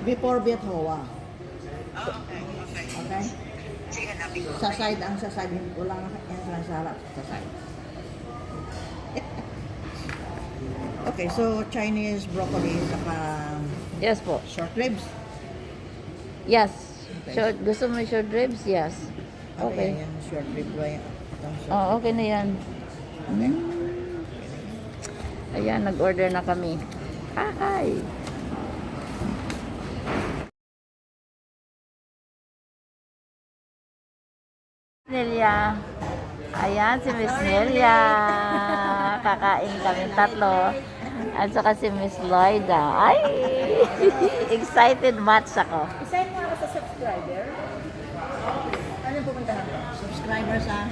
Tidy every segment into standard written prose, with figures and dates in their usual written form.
Before Bethhoa. Okay, okay. Okay? Sige, hanapin ko. Sa side ang sasabihin ko lang entrance sa harap. Sa side. Okay, so Chinese broccoli saka Yes po. short ribs. Yes. Okay. Short, gusto mo short ribs? Yes. Okay. Yan, short rib ba yan? Itong short Oh, okay na yan. Okay. Ayan, nag-order na kami. Hi! Nelia. Ayan, si Miss Nelia. Kakain kami tatlo. At saka si Miss Lloyda. Ay! Excited much ako. Isign mo ako sa subscriber. Ano yung pupuntahan ko? Subscribers ha?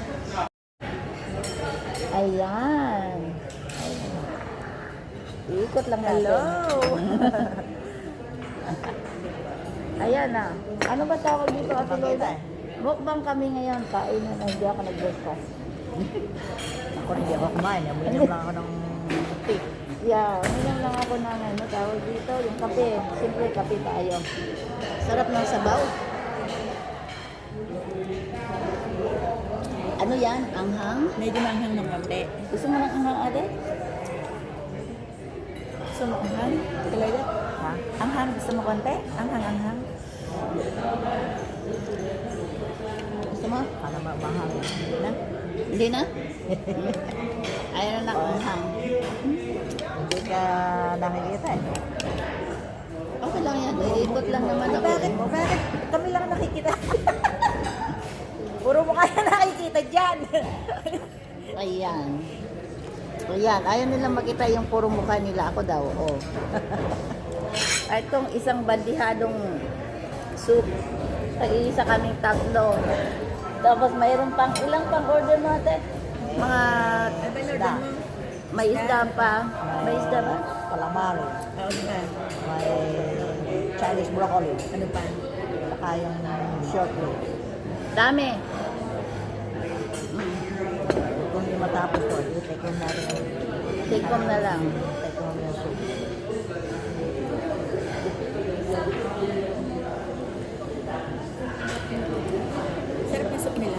Ayan. Ikot lang natin. Hello! Ayan na. Ano ba tawag dito, Ate Mapakita Lloyda? eh. Mukbang kami ngayon. Kainan na hindi ako nag-breakfast. Ako hindi ako kumain. Uminom lang ako ng tea. Yeah, uminom lang ako ng ano, tawag dito, yung kape. Simple kape tayo. Sarap ng sabaw. Ano yan? Anghang? Medyo manghang ng konti. Gusto mo ng anghang, ate? Gusto mo anghang? Talaga? Ha? Anghang? Gusto mo konti? Anghang. Gusto mo? Para mahang. Na? Hindi na? Ayaw na ng anghang. Hindi ka nakikita eh. Okay lang yan. Iikot lang naman ako. Bakit? Kami lang nakikita. Puro mukha na nakikita dyan. Ayan. Ayan. Ayaw nilang makita yung puro mukha nila. Ako daw. Oh. At itong isang bandihadong soup. Tag-iisa kaming tatlo. Tapos mayroon pang ilang pang order mo ate? Mga Isda. may isda pa. May isda ba? Calamari. Oo, di ba? May Chinese broccoli. Ano pa? Saka yung short rib. Dami. Kung hindi matapos to, i-take home natin. Take home na lang. Take home yung soup. Sarap ng soup nila.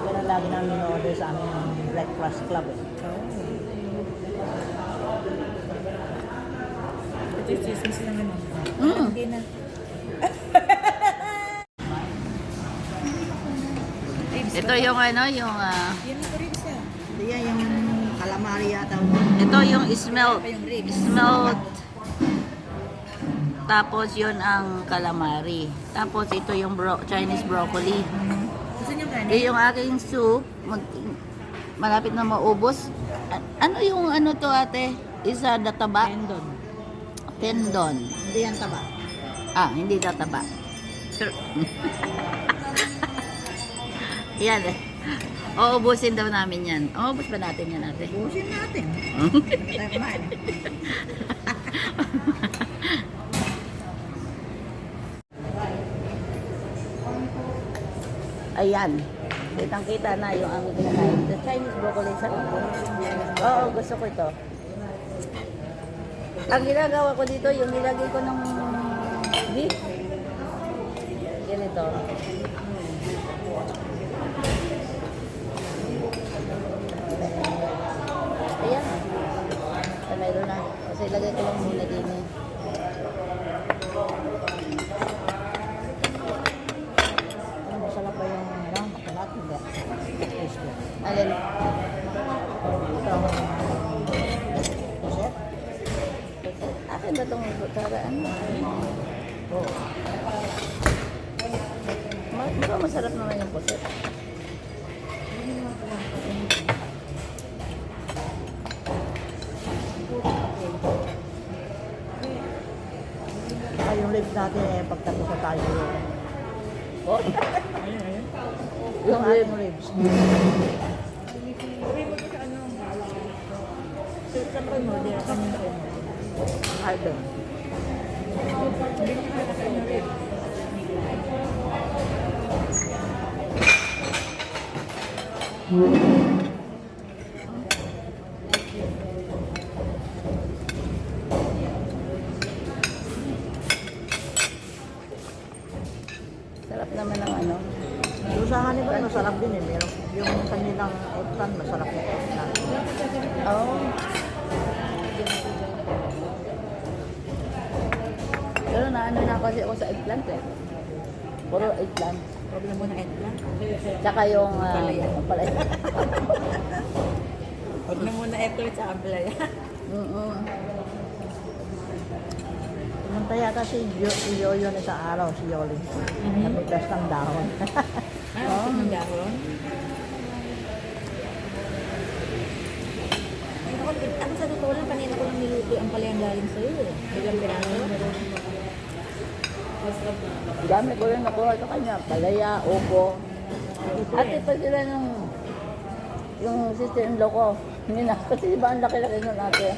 Yan ang lagi namin order sa aming breakfast club eh. Ito yung chismis lang ano. Mm. Hindi na. Ito yung ano, yung Yan ito rin siya. Hindi yan yung calamari yata. ito yung smelt. Pa yung ribs. Smelt. Tapos yun ang calamari. Tapos ito yung Chinese broccoli. Gusto niyo kanin? Yung aking soup, malapit na maubos. Ano yung ano to ate? Isa databa? Tendon. Tendon. Hindi yan taba. Ah, hindi tataba. Sure. Yan eh. Uubusin daw namin yan. Uubos ba natin yan ate? Busin natin. Hindi tayo kumain. Ayan. Kitang-kita na yung aming kinakain. The Chinese broccoli sa Oo, gusto ko ito. Ang ginagawa ko dito, yung nilagay ko ng beef. Ganito. Ayan. So, mayroon na. Kasi ilagay ko lang muna din eh. Masarap ba yung ano? Makalat? Hindi. Tasty. Alin? Ito. Puset? Akin ba itong kutsara? Ano? Oo. Mukhang masarap naman yung puset. Ay, yung lips natin eh, pagtapos na tayo. Oh? Yung ating ribs. Saan mo? Di ako nyo rin. Harden. Hindi ko kaya sa inyo rin. Hannibal, masarap din eh. Meron yung kanilang eggplant, masarap yung eggplant. Oh. Pero naano na kasi ako sa eggplant eh. Puro eggplant. Huwag na muna eggplant. Tsaka yung Palaya. palaya. Huwag na muna eggplant sa ablaya. Pumunta yata si Yoyo na sa araw, si Yoli. Namitas ng dahon. Ah, ng dahon. Ako sa totoo lang, kanina ko lang niluto ang palayang galing sa'yo eh. Bilang piraso. Dami ko rin nakuha sa kanya. Palaya, upo. Ate pa sila ng yung sister-in-law ko. Hindi na. Kasi diba ang laki-laki nun ate.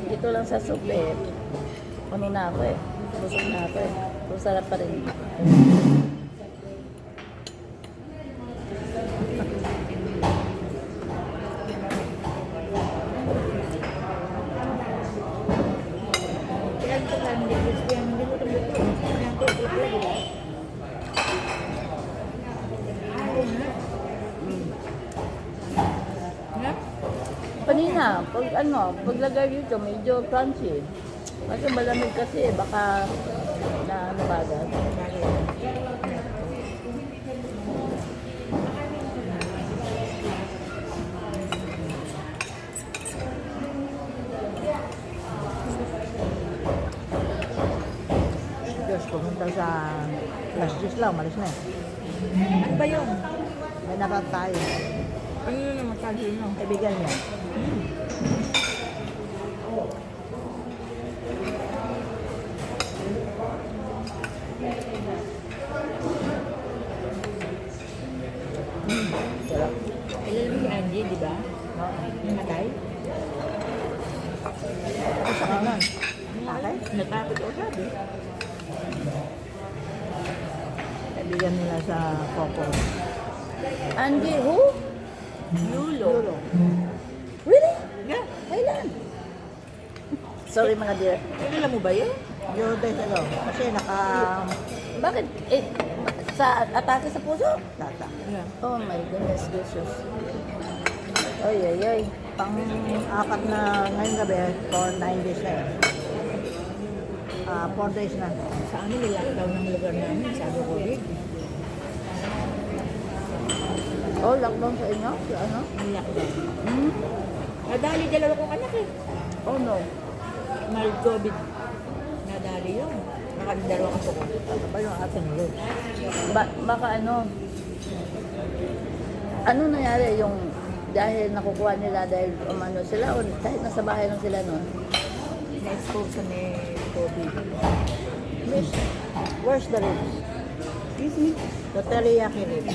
Dito lang sa soup eh. Ano na ako eh. Busog na ako eh. Pero sarap pa rin. Kaya ito lang, hindi ko yan, hindi ko ito luto. Kaya ko ito luto. Nga? Kanina, paglagay dito, medyo crunchy. Kasi malamig kasi, baka na ano ba agad. Diyos, pumunta sa last juice lang, malis na eh. Ano ba yun? May nakat tayo. Ano yun ang masabi mo? Kaibigan niya. Sarap. Kilala mo si Angie, di ba? Yung matay? Ako sa kanan. Okay? Natakot ako sabi. Kaibigan nila sa Coco. Andy, who? Lulo. Lulo. Really? Yeah. Kailan? Sorry mga dear. Kilala mo ba yun? Few days ago. Kasi Bakit? Eh, sa atake sa puso? tata. Yeah. Oh my goodness gracious. Oy, oy, oy. Pang-apat na ngayong gabi for 9 days na eh. 4 days na. Sa amin, nilockdown ng lugar namin. Sabi ko, Rick, Oh, lockdown sa inyo? Sa ano? nilockdown. Hmm? Nadali dalawa kong anak eh. Oh no. Mild COVID. Nadali yun. Nakadalawa ka ko. Ano ba yung ating road? Baka ano nangyari yung dahil nakukuha nila dahil umano sila o kahit nasa bahay lang sila noon? Na-expose sa may COVID. Miss, where's the ribs? Excuse me? The teriyaki ribs.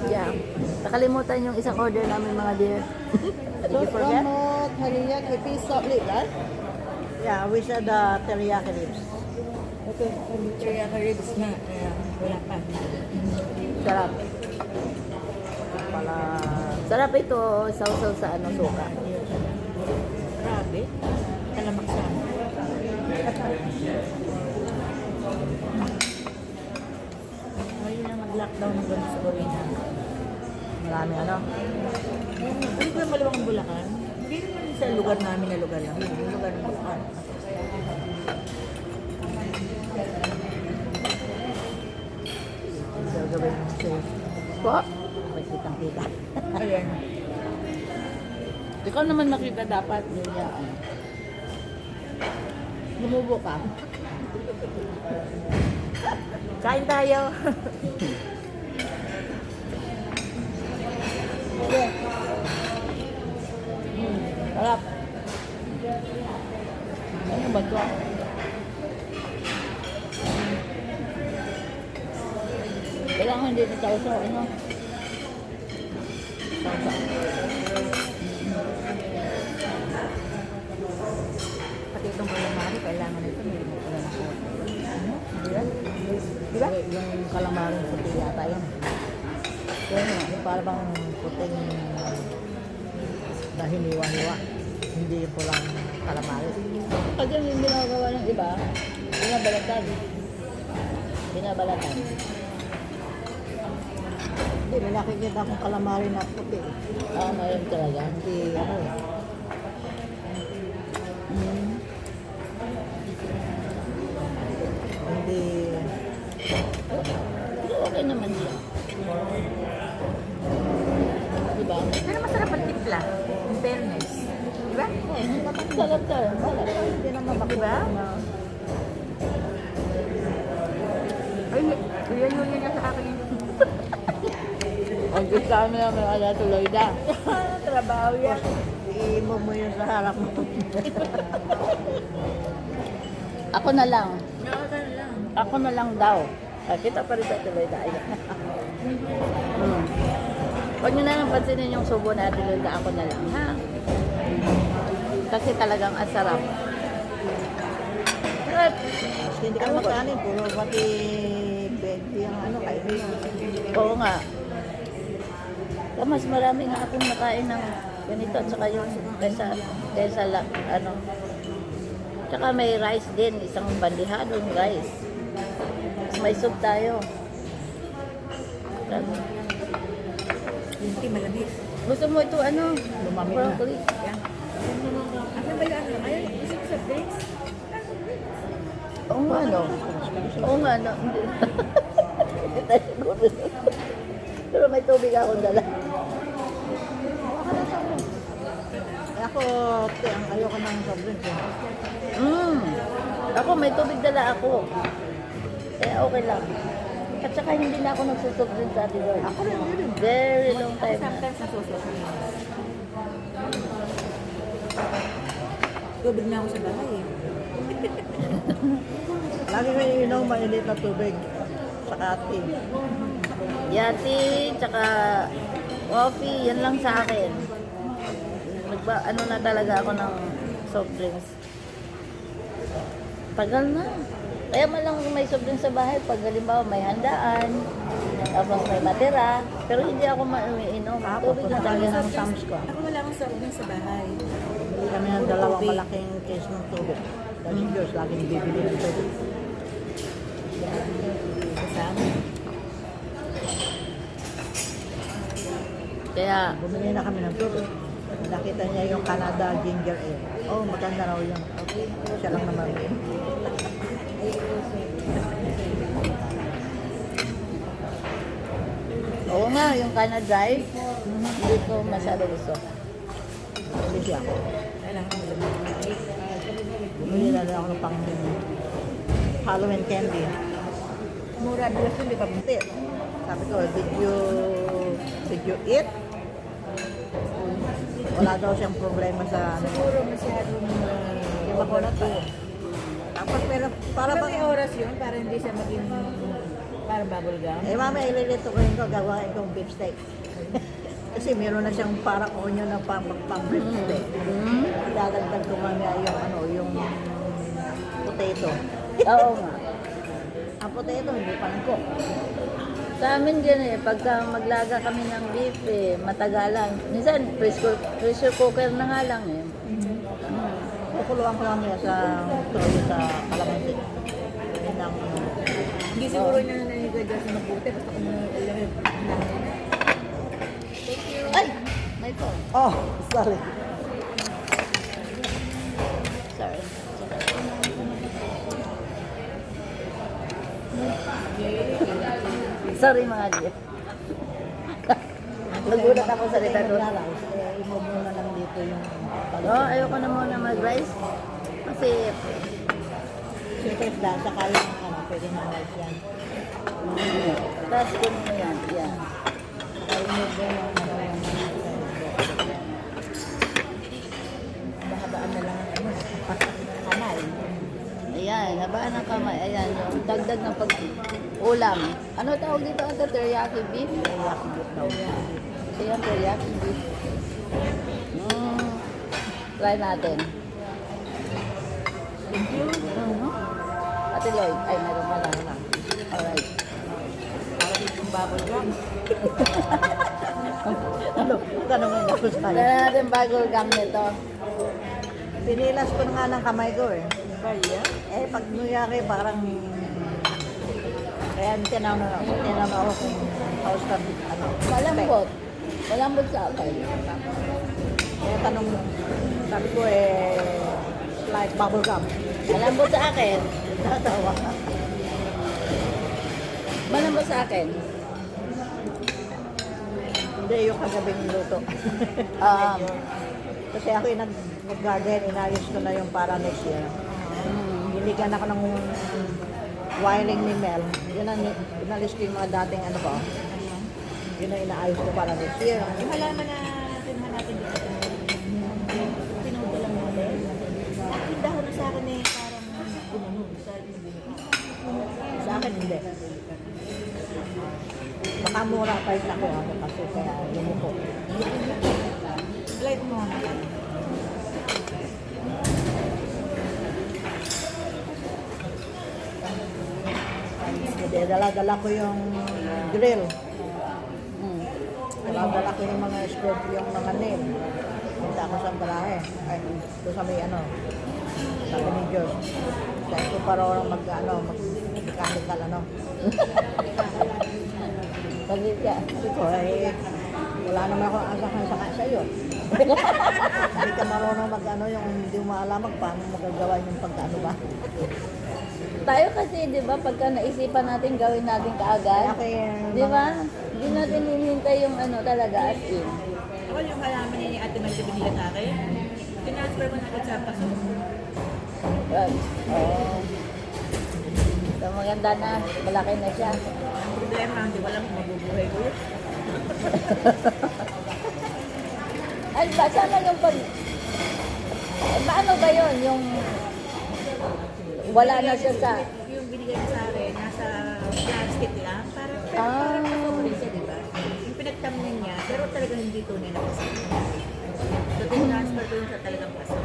Yeah. Nakalimutan yung isang order namin mga dear. Did you forget? more teriyaki piece of lip, right? Yeah, we said the teriyaki ribs. Okay, kaya ka ribs na. Kaya wala pa. Sarap. Pala, Sarap ito, sausaw sa ano, suka. Grabe. Talamak sa amin. Ngayon na mag-lockdown ng ganun sa Corina. marami ano. Hindi ko yung maluwang ang Bulacan. Hindi naman sa lugar namin na lugar lang. Yung lugar ng Bulacan. Gagawin mo safe. Po? May kitang-kita. Ayan. Ikaw naman makita dapat yun yan. Lumubo ka. Kain tayo. Okay. Sarap. Ano ba ito? Kailangan hindi na sausaw, ano? Sausaw. pritong calamari, kailangan nito may limot pala ng kote. Di ba? Yung calamari puti yata yan. Kaya yung para bang puting na hiniwa-hiwa. Hindi yung pulang calamari. Pag yung ginagawa ng iba, binabalatan. Binabalatan. Hindi, may nakikita akong calamari na puti. Oo, mayroon talaga. Hindi, ano eh. Hindi, Pero okay naman siya. Diba? pero masarap ang timpla. In fairness. Di ba? Sarap tayo. Hindi naman Diba? Ay, yun niya sa akin. Ang gusto kami namin ala tuloy na. Trabaho yan. Iimo mo yun sa harap mo. Ako na lang. Nakakala lang. Ako na lang daw. Kita pa rin sa tuloy na. Huwag nyo na lang pansinin yung subo na tuloy na ako na lang, ha? Kasi talagang asarap. Sarap. Hindi ka makanin, puro pati benti ang ano, kainin. Oo nga. Mas marami nga akong nakain ng ganito at saka yung kaysa ano. Tsaka may rice din, isang bandihadong rice. May soup tayo. Hindi malamig. Gusto mo ito ano? Lumamig na. Broccoli. Yan. Ano ba yan? Ayun, isip sa drinks? Oo nga no. Oo nga no. Hindi tayo siguro. Pero may tubig akong dala. Ako, ang ayoko ng soft drinks. Ako may tubig dala ako. Kaya okay lang. At saka hindi na ako nagsusok din sa atin. Ako rin, yun. Very long time na. Sometimes nasusok. Tubig na ako sa bahay eh. Lagi may ininom mainit na tubig. Saka tea. Yati, tsaka coffee, yan lang sa akin. Ano na talaga ako ng soft drinks. Tagal na. Kaya man lang may soft drinks sa bahay, pag halimbawa may handaan, tapos may matira, pero hindi ako umiinom. Tubig na Lagi talaga. ng Sam's ko. Ako wala akong soft drinks sa bahay. Bili kami ng Puro dalawang tubig. malaking case ng tubig. Kasi Diyos, laging bibili ng tubig. Kasama. Kaya, Bumili na kami ng tubig. Nakita niya yung Canada ginger ale. Oh, maganda raw yun. Okay. Siya lang naman. oo nga, yung Canada Dry, hindi ko masyado gusto. Bumili siya. Bumili na lang ako ng pang Halloween candy. Mura bilas yun, di ba? Bunti. Sabi ko, did you eat? Wala daw siyang problema sa ano. Siguro masyadong Di ba ko na to? Tapos pero para Para may bang oras yun para hindi siya maging parang bubble gum. eh mama ililito ko yun ko gawin kong beef steak. Kasi meron na siyang parang onion na pang beef steak. Dadagdag ko mamaya yung ano, yung potato. Oo nga. Ang potato hindi pa nag-cook. Sa amin din pagka maglaga kami ng beef, matagalan. Minsan, pressure cooker na nga lang eh. Kukuluan ko mamaya sa tuloy sa kalamansi. Yun ang ano. Hindi siguro niya naninigadya sa mabuti. Basta kung alam mo, Ay! May phone. Oh, sorry. Sorry. Sorry mga Jeff. Nagulat ako sa lita doon. I-move mo na lang dito yung Oh, ayoko na muna mag-rice. Kasi, Siyempre, dahil sa kaya ng ano, pwede na rice yan. tapos kunin mo yan. Yan. I-move mo yung ano yung bahabaan na lang ang ano. Kanay. Ayan, nabaan ng kamay. Ayan, yung dagdag ng pag-ulam. Ano tawag dito? Ito, teriyaki beef? Teriyaki beef daw. Ayan, teriyaki beef. Try natin. Thank you. Ate Lloyd, ay meron pala. Alright. Para dito yung bubble gum. Ano? Tanongin ako sa'yo. Dala natin bubble gum nito. Pinilas ko na nga ng kamay ko eh. Kaya? Eh, pag nuyari, parang... Kaya tinanong ako kung house ka, ano. Malambot. Malambot sa akin. Kaya tanong, sabi ko eh, like bubble gum. Malambot sa akin. Natawa. Malambot sa akin. Hindi yung kagabing luto. Kasi ako yung nag-garden, inayos ko na yung para next year. Hiligan ako ng wiring ni Mel. Yun ang inalis ko yung mga dating ano ko. Yun ang inaayos ko para next year. Yung halaman na tinuhan natin dito. Pinuto lang natin. Yung dahon na sa akin eh, parang gumano. Sa Sa akin hindi. Baka mura pa rin ako kasi kaya lumuko. light mo naman. Hindi, dala-dala ko yung grill. Mm. Dala-dala ko yung mga scope, yung mga nail. Punta ako sa balahe. Ay, doon sa may ano, sa Pinigos. Dahil ko parang mag-mechanical ano. Pagit ka. Kasi ko, wala naman akong asahan sa iyo. Hindi ka marunong mag-ano, yung hindi mo maalamag, paano magagawa yung pagkano ba? Tayo kasi, di ba, pagka naisipan natin, gawin natin kaagad. Kaya Di ba? Hindi natin hinihintay yung ano talaga as in. Ako yung halaman ni Ate Mel binila sa akin. Tinasper mo na agad sa paso. Oh. So, maganda na. Malaki na siya. Ang problema, hindi ko alam kung mabubuhay ko yun. Ay, ba, sana yung pag... Paano ba yun? Yung... Wala na siya sa... Yung binigay mo sa akin, nasa plastic lang. Parang Ah. paso ko rin siya, di ba? Yung pinagtamnan niya, pero talagang hindi tunay na paso. So, tinasper ko yun sa talagang paso.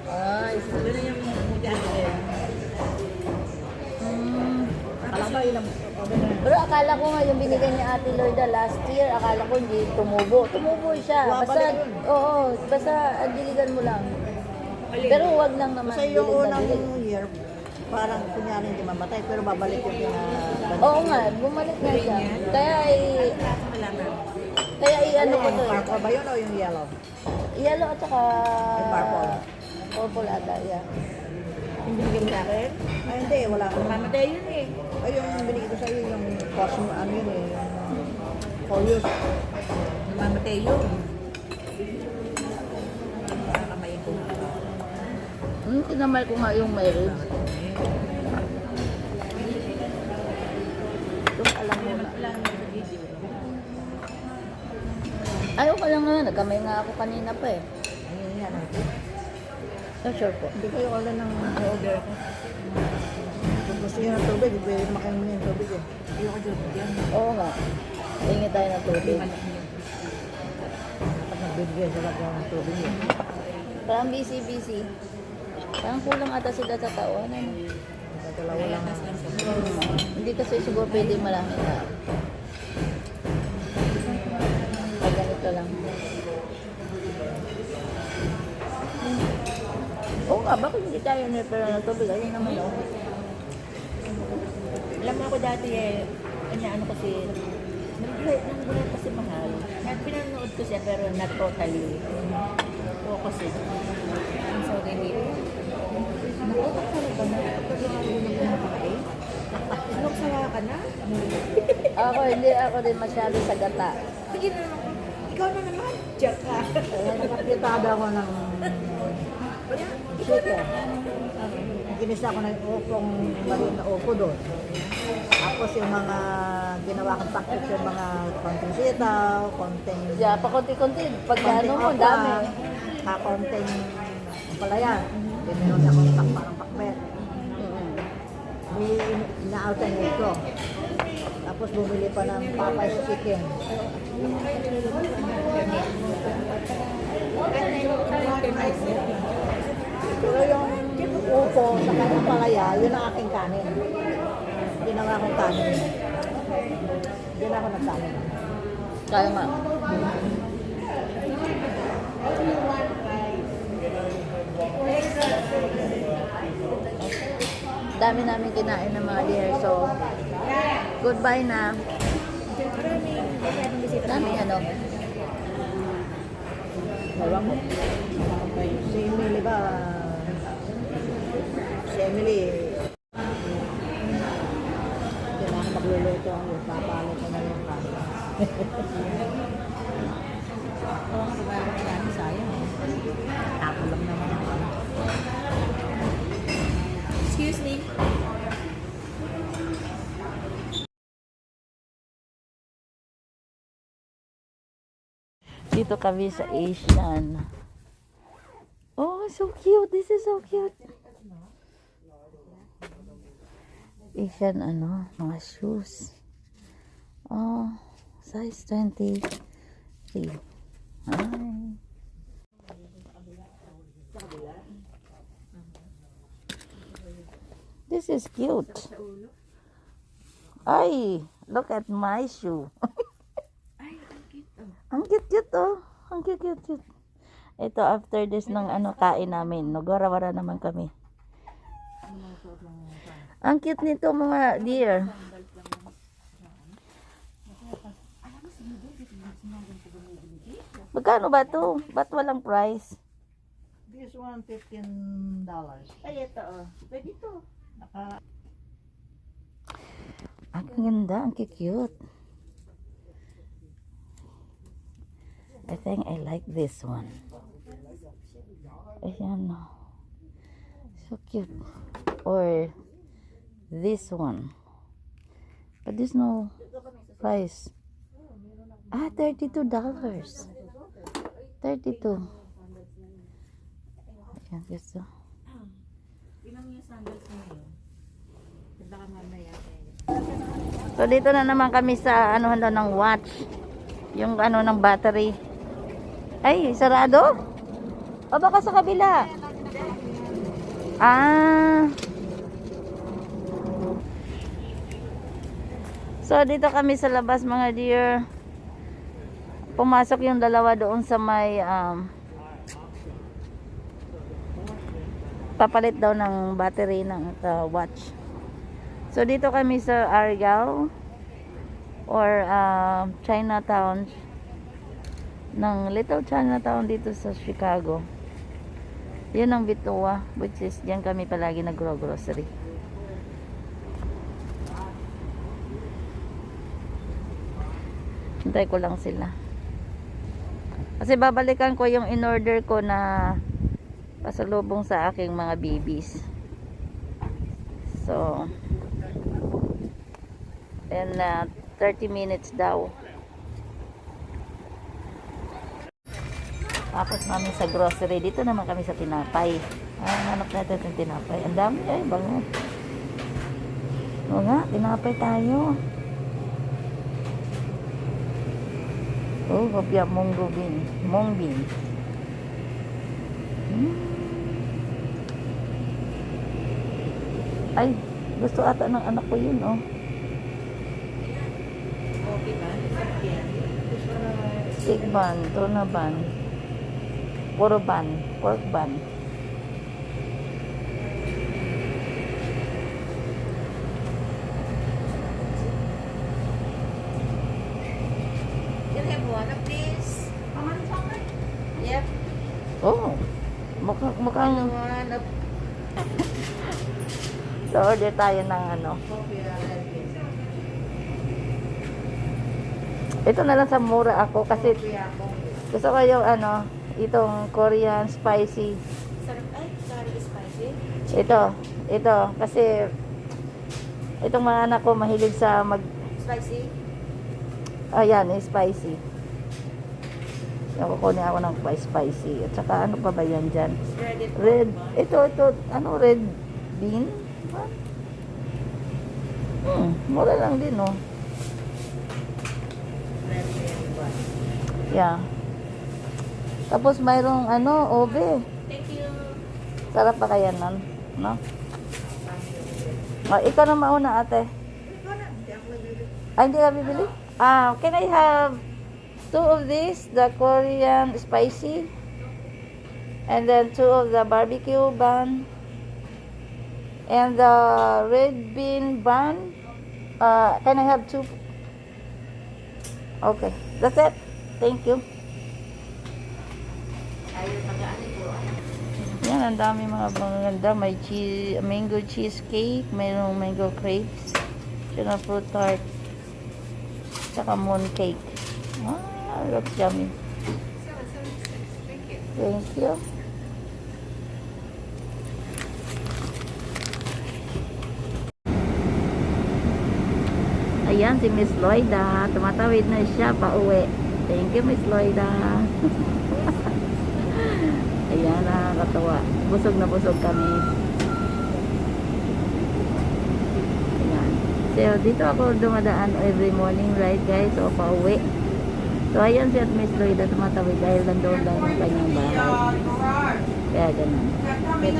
Ay, So, gano'n yung hindi ako din. alam ba yun ang pero akala ko nga yung binigay ni Ate Lloyda last year, akala ko hindi tumubo. Tumubo siya. Basta, Babalik yun. oo, basta diligan mo lang. Pero wag lang naman Kasi yung dilig na unang dilig. year, parang kunyari hindi mamatay, pero babalik yung Oo nga, bumalik na siya. Kaya Kaso halaman. ano ko to. Purple ba yun o yung yellow? Yellow at saka Yung purple. purple ata, yeah. Yung binigay mo sa akin, Ay hindi, wala ko. mamatay yun eh. Ay yung binigay ko sa'yo, yung cosmo, ano yun eh, yung for use. Mamatay yun. Kakamayin ko. Tinamal ko nga yung marriage. Yung alam mo na. Wala naman sa video. Ayaw ko lang nga, nagkamay nga ako kanina pa eh. Ayun yan. Oh, sure po. Hindi kayo ulan ng order ko. Kung gusto nyo ng tubig, pwede makain yung tubig eh. Ayoko dyan. Yan. Oo nga. Hingi tayo ng tubig. Kapag nagbibigay sila ng tubig eh. Parang busy. Parang kulang ata sila sa taon. Ano? Dalawa lang. Hindi kasi siguro pwede marami na. Pag ganito lang. Oo nga, bakit hindi tayo nipera ng tubig? Ayun naman oh. Alam mo ako dati eh, ano kasi, nag-buhay kasi mahal. Pinanood ko siya pero not totally. Focus eh. Ang sorry dito. Naku, sabi ba na? Pagkakaroon mo na makakain? Nagsawa ka na? Hindi ako din masyado sa gata. Sige na naman. Ikaw na naman. Diyak ka. Kaya nakakitado ako ng chicken. Ginisa ko ng upong maliit na upo doon. Tapos yung mga ginawa kong tactics, yung mga konting sitaw, konting... Yeah, pa konti-konti. Pag konting ano mo, okra, dami. konting palayan. Pininom niya akong parang pakbet. Ina-alternate ko. Tapos bumili pa ng Popeye's chicken. Pero yung upo sa kanyang palaya, yun ang aking kanin. Ginawa kong kanin. Yun ako nagkanin. Kaya nga. Dami namin kinain ng mga dear. So, goodbye na. Dami ano. Ewan ko. Si Emily ba? Si Emily. Hindi na ako magluluto. Papalo ko na yung kanin. Oo, nga, babayaran ko namin sayang. Tapo lang naman ako. Excuse me. Dito kami sa Asian. Oh, so cute. This is so cute. Asian ano, mga shoes. Oh, size 23. Hi. This is cute. Ay, look at my shoe. Ang cute-cute oh. Ang cute-cute. Ito after this ng ano kain namin. Nagwara-wara naman kami. Ang cute nito mga dear. Magkano ba to? Ba't walang price? This one, $15. Ay, ito oh. Pwede to. Naka, Ang ganda, ang cute. I think I like this one. Ayan. So cute. Or this one. But there's no price. Ah, $32. 32. Ayan, gusto. Ilang yung sandals mo yun? Baka mamaya. So dito na naman kami sa ano daw ng watch. Yung ano ng battery. Ay, sarado? O baka sa kabila? Ah. So dito kami sa labas mga dear. Pumasok yung dalawa doon sa may papalit daw ng battery ng watch. So dito kami sa Argyle or Chinatown, ng Little Chinatown dito sa Chicago. Yun ang Bituwa, which is diyan kami palagi nagro-grocery. Hintay ko lang sila. Kasi babalikan ko yung in-order ko na pasalubong sa aking mga babies. So, and 30 minutes daw. Tapos namin sa grocery. Dito naman kami sa tinapay. Hanap natin yung tinapay. Ang dami ay, bango. O nga, tinapay tayo. Oh, hopya munggo bean. Mung bean. Ay, gusto ata ng anak ko yun, oh. Okay ba? Yan. Steak bun, tuna bun, puro bun, pork bun. Can I have one of these? Yep. Oh, mukhang One of so order tayo ng ano. Ito na lang sa mura ako kasi gusto ko yung ano, itong Korean spicy. Sorry, spicy. Ito kasi itong mga anak ko mahilig sa Spicy? ayan, spicy. Yung kukunin ako ng spicy. At saka ano pa ba yan dyan? Red, ito, ano, red bean? Mura lang din, oh. Yeah. Tapos mayroong ano, obe. Thank you. Sarap pa kaya nun? No? Ikaw na mauna, ate. Ay, hindi ka bibili? Can I have 2 of these, the Korean spicy, and then 2 of the barbecue bun, and the red bean bun. Can I have 2? Okay, that's it. Thank you. Yan, ang dami mga maganda. May mango cheesecake, mayroong mango crepes, tsaka fruit tart, tsaka moon cake. Looks yummy. Thank you. Ayan, si Miss Loida. Tumatawid na siya pa uwi. Thank you, Miss Loida. Ayan, nakakatawa. Busog na busog kami. Ayan. So, dito ako dumadaan every morning, right guys? So, pa uwi. So, ayan si Miss Loida tumatawid dahil nandoon lang ang kanyang bahay. Kaya ganun. Okay,